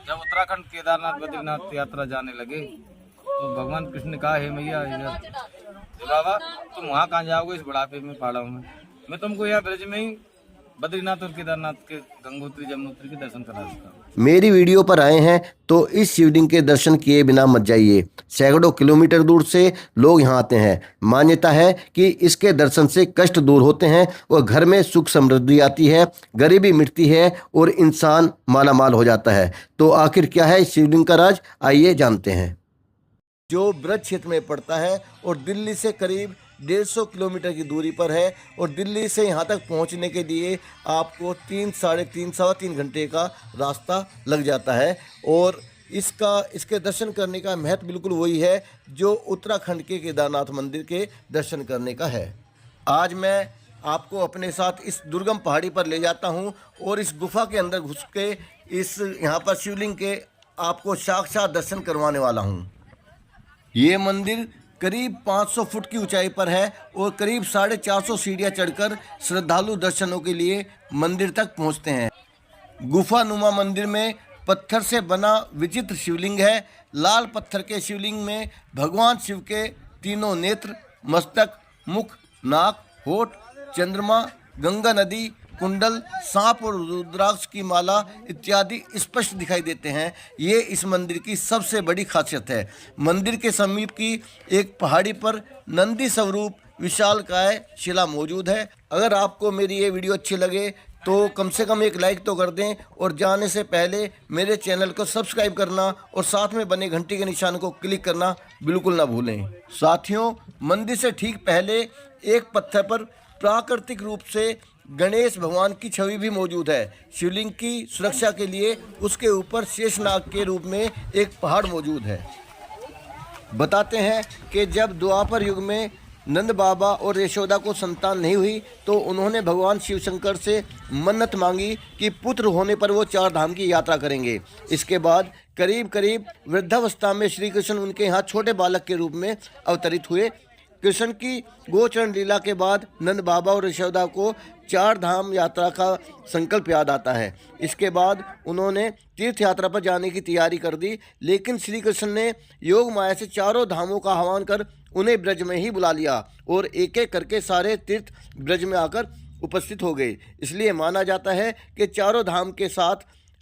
जब उत्तराखंड केदारनाथ बद्रीनाथ यात्रा जाने लगे तो भगवान कृष्ण ने कहा, हे मैया बाबा तुम वहाँ कहाँ जाओगे इस बुढ़ापे में पहाड़ों में, मैं तुमको यह ब्रज में ही बद्रीनाथ और केदारनाथ के गंगोत्री जमुनोत्री के दर्शन करा देता हूँ। मेरी वीडियो पर आए हैं तो इस शिवलिंग के दर्शन किए बिना मत जाइए। सैकड़ों किलोमीटर दूर से लोग यहाँ आते हैं। मान्यता है कि इसके दर्शन से कष्ट दूर होते हैं और घर में सुख समृद्धि आती है, गरीबी मिटती है और इंसान मालामाल हो जाता है। तो आखिर क्या है इस शिवलिंग का राज, आइए जानते हैं। जो ब्रज क्षेत्र में पड़ता है और दिल्ली से करीब 150 किलोमीटर की दूरी पर है और दिल्ली से यहाँ तक पहुँचने के लिए आपको 3-3.5 घंटे का रास्ता लग जाता है। और इसके दर्शन करने का महत्व बिल्कुल वही है जो उत्तराखंड के केदारनाथ मंदिर के दर्शन करने का है। आज मैं आपको अपने साथ इस दुर्गम पहाड़ी पर ले जाता हूँ और इस गुफा के अंदर घुस के इस यहाँ पर शिवलिंग के आपको साक्षात दर्शन करवाने वाला हूँ। ये मंदिर करीब 500 फुट की ऊंचाई पर है और करीब 450 सीढ़ियाँ चढ़कर श्रद्धालु दर्शनों के लिए मंदिर तक पहुंचते हैं। गुफा नुमा मंदिर में पत्थर से बना विचित्र शिवलिंग है। लाल पत्थर के शिवलिंग में भगवान शिव के तीनों नेत्र, मस्तक, मुख, नाक, होठ, चंद्रमा, गंगा नदी, कुंडल, सांप और रुद्राक्ष की माला इत्यादि स्पष्ट दिखाई देते हैं। ये इस मंदिर की सबसे बड़ी खासियत है। मंदिर के समीप की एक पहाड़ी पर नंदी स्वरूप विशालकाय शिला मौजूद है। अगर आपको मेरी ये वीडियो अच्छी लगे तो कम से कम एक लाइक तो कर दें और जाने से पहले मेरे चैनल को सब्सक्राइब करना और साथ में बने घंटी के निशान को क्लिक करना बिल्कुल ना भूलें। साथियों, मंदिर से ठीक पहले एक पत्थर पर प्राकृतिक रूप से गणेश भगवान की छवि भी मौजूद है। शिवलिंग की सुरक्षा के लिए उसके ऊपर शेषनाग के रूप में एक पहाड़ मौजूद है। बताते हैं कि जब द्वापर युग में नंद बाबा और यशोदा को संतान नहीं हुई तो उन्होंने भगवान शिव शंकर से मन्नत मांगी कि पुत्र होने पर वो 4 धाम की यात्रा करेंगे। इसके बाद करीब वृद्धावस्था में श्री कृष्ण उनके यहाँ छोटे बालक के रूप में अवतरित हुए। कृष्ण की गोचरण लीला के बाद नंद बाबा और यशोदा को 4 धाम यात्रा का संकल्प याद आता है। इसके बाद उन्होंने तीर्थ यात्रा पर जाने की तैयारी कर दी, लेकिन श्री कृष्ण ने योग माया से 4 धामों का आह्वान कर उन्हें ब्रज में ही बुला लिया और एक एक करके सारे तीर्थ ब्रज में आकर उपस्थित हो गए। इसलिए माना जाता है कि 4 धाम के साथ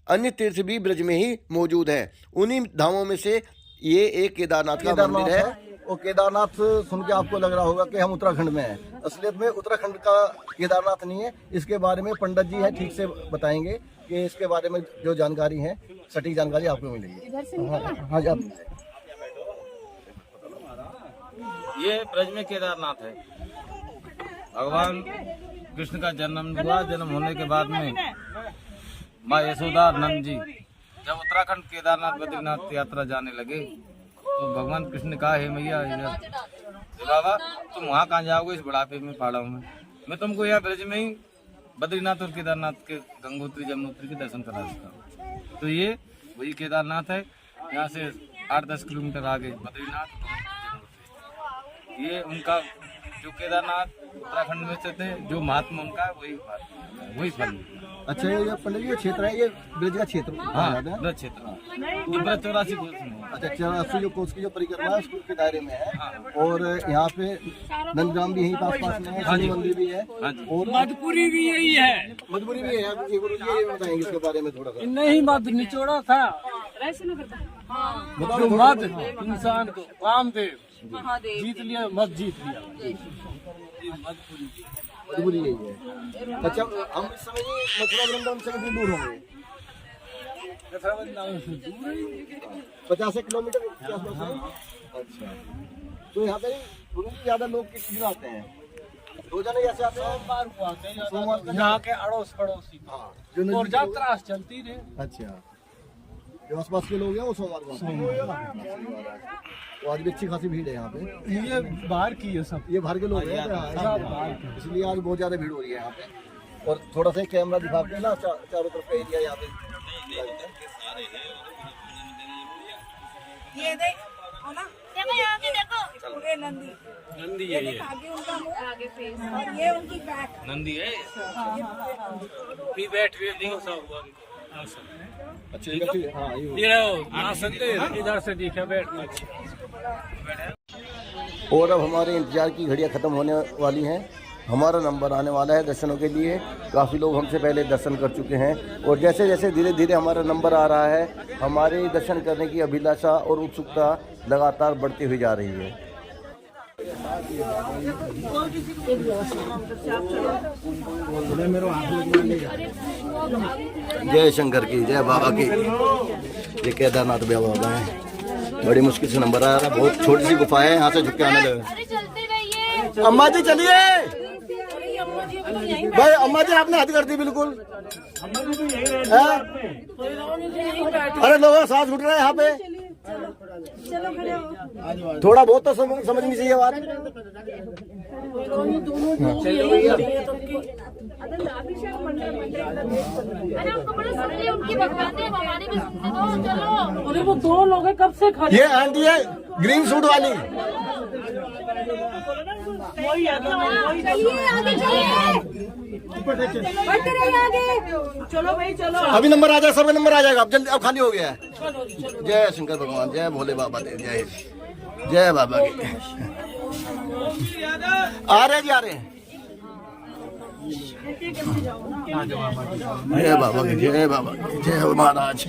अन्य तीर्थ भी ब्रज में ही मौजूद है। उन्हीं धामों में से ये एक केदारनाथ का मंदिर है। और केदारनाथ सुन के आपको लग रहा होगा कि हम उत्तराखंड में हैं। असलियत में उत्तराखंड का केदारनाथ नहीं है। इसके बारे में पंडित जी है ठीक से बताएंगे कि इसके बारे में जो जानकारी है, सटीक जानकारी आपको मिलेगी। हाँ जी, आप ये ब्रज में केदारनाथ है। भगवान कृष्ण का जन्म हुआ। जन्म होने के बाद में माँ यशोदा और नंद जी जब उत्तराखंड केदारनाथ बद्रीनाथ यात्रा जाने लगे तो भगवान कृष्ण ने कहा, हे मैया बाबा तुम वहाँ कहाँ जाओगे इस बुढ़ापे में पहाड़ों में, मैं तुमको यह ब्रज में ही बद्रीनाथ और केदारनाथ के गंगोत्री जमुनोत्री के दर्शन करा देता हूँ। तो ये वही केदारनाथ है। यहाँ से 8-10 किलोमीटर आगे बद्रीनाथ, ये उनका जो केदारनाथ उत्तराखंड में स्थित है, जो महात्मा उनका वही फल। अच्छा, ये पंडित जी क्षेत्र है, ये ब्रज का क्षेत्र? हाँ, ब्रज क्षेत्र। ये ब्रज 84 कोस में। अच्छा, 84 कोस की जो परिक्रमा है उसके दायरे में है। और यहाँ पे नंदग्राम भी यहीं पास में है, शनि मंदिर भी है और मधुपुरी भी यही है। मधुपुरी भी है। गुरु जी ये बताएंगे इसके बारे में थोड़ा सा। नहीं, मध निचोड़ा था जो मध इंसान को रामदेव जीत लिया, मध जीत लिया। मधुपुरी यही है। अच्छा, हम इस समय मथुरा वृंदावन से कितनी दूर होंगे? 50 किलोमीटर के आसपास है। अच्छा, तो यहाँ पे गुरु जी ज्यादा लोग किस दिन आते हैं? रोजाना जैसे आते हैं? सोमवार को यहाँ के अड़ोस पड़ोसी और यात्रा चलती रहे। अच्छा, जो आसपास के लोग हैं वो सोमवार को। तो आज भी अच्छी खासी भीड़ है यहाँ पे। ये बाहर की है सब, ये बाहर के लोग हैं, इसलिए आज बहुत ज्यादा भीड़ हो रही है यहाँ पे। और थोड़ा सा कैमरा दिखाते हैं ना, चारों तरफ का एरिया यहाँ पे। ये देखो ना, यहाँ पे देखो पूरे नंदी है, ये आगे उनका मुंह, आगे फेस, और ये उनकी बैक नंदी है। भी बैठ भी नहीं हो सब। अच्छा इधर से दिखे बैठ। और अब हमारे इंतजार की घड़ियां ख़त्म होने वाली हैं। हमारा नंबर आने वाला है दर्शनों के लिए। काफ़ी लोग हमसे पहले दर्शन कर चुके हैं और जैसे जैसे धीरे धीरे हमारा नंबर आ रहा है, हमारे दर्शन करने की अभिलाषा और उत्सुकता लगातार बढ़ती हुई जा रही है। जय शंकर की, जय बाबा की। ये केदारनाथ बाबा है। बड़ी मुश्किल से नंबर आ रहा है। बहुत छोटी सी गुफा है, यहाँ से झुक के आने लगे। अम्मा जी चलिए भाई, अम्मा जी आपने हद कर दी बिल्कुल। अरे लोगों का सांस उठ रहा है यहाँ पे। थोड़ा बहुत तो समझनी चाहिए बात। अरे वो दो लोग हैं, कब से खड़े। ये आंटी है ग्रीन सूट वाली। चलो भाई चलो। अभी नंबर आ जाएगा, सबका नंबर आ जाएगा। अब जल्दी, अब खाली हो गया है। जय शंकर भगवान, जय भोले बाबा देव, जय जय बाबा की। आ रहे जी, आ रहे हैं। जय बाबा की, जय बाबा की, जय हो महाराज।